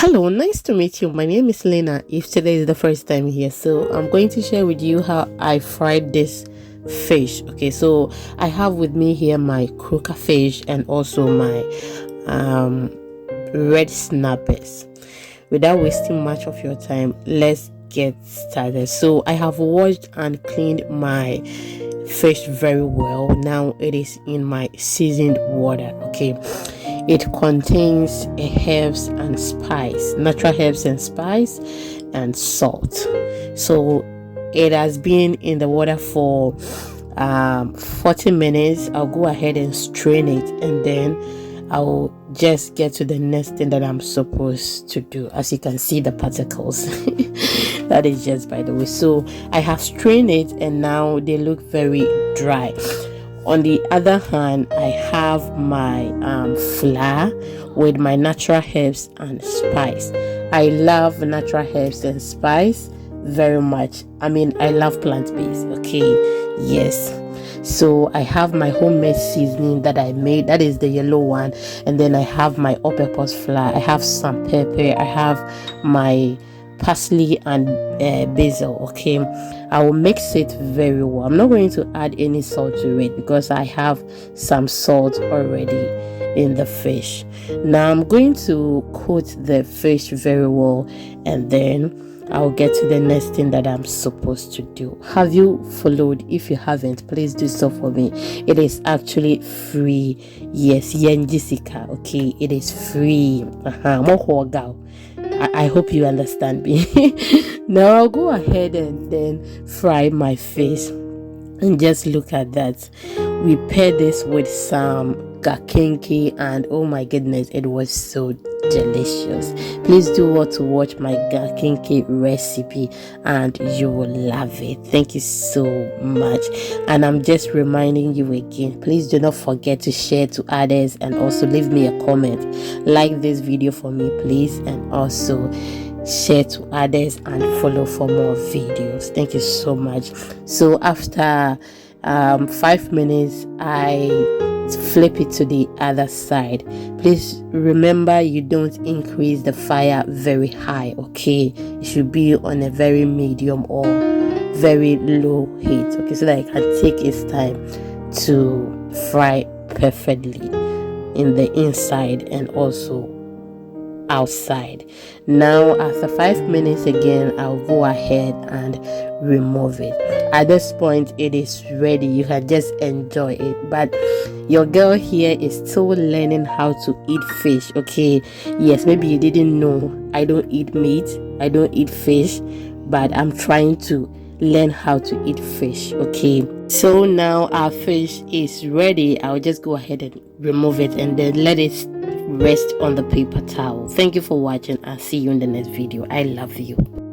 Hello, nice to meet you. My name is Lena. If today is the first time here, so I'm going to share with you how I fried this fish. Okay, so I have with me here my croaker fish and also my red snappers. Without wasting much of your time, let's get started. So I have washed and cleaned my fish very well. Now it is in my seasoned water. Okay, it contains herbs and spice, natural herbs and spice, and salt. So it has been in the water for 40 minutes. I'll go ahead and strain it, and then I'll just get to the next thing that I'm supposed to do. As you can see, the particles that is just by the way. So I have strained it, and now they look very dry. On the other hand, I have my flour with my natural herbs and spice. I love natural herbs and spice very much. I mean, I love plant-based. Okay, yes. So I have my homemade seasoning that I made, that is the yellow one, and then I have my all-purpose flour, I have some pepper, I have my parsley and basil. Okay, I will mix it very well. I'm not going to add any salt to it because I have some salt already in the fish. Now I'm going to coat the fish very well, and then I'll get to the next thing that I'm supposed to do. Have you followed? If you haven't, please do so for me. It is actually free. Yes, Yen Jessica. Okay, it is free. I hope you understand me. Now I'll go ahead and then fry my fish, and just look at that. We paired this with some gakenke, and oh my goodness, it was so delicious. Please do want to watch my gakenke recipe and you will love it. Thank you so much. And I'm just reminding you again, please do not forget to share to others, and also leave me a comment. Like this video for me, please, and also share to others and follow for more videos. Thank you so much. So after 5 minutes, I flip it to the other side. Please remember, you don't increase the fire very high. Okay, it should be on a very medium or very low heat. Okay, so that it can take its time to fry perfectly in the inside and also outside. Now after 5 minutes again, I'll go ahead and remove it. At this point, it is ready. You can just enjoy it. But your girl here is still learning how to eat fish. Okay, yes, maybe you didn't know I don't eat meat, I don't eat fish, but I'm trying to learn how to eat fish. Okay, so now our fish is ready. I'll just go ahead and remove it, and then let it rest on the paper towel. Thank you for watching, and see you in the next video. I love you.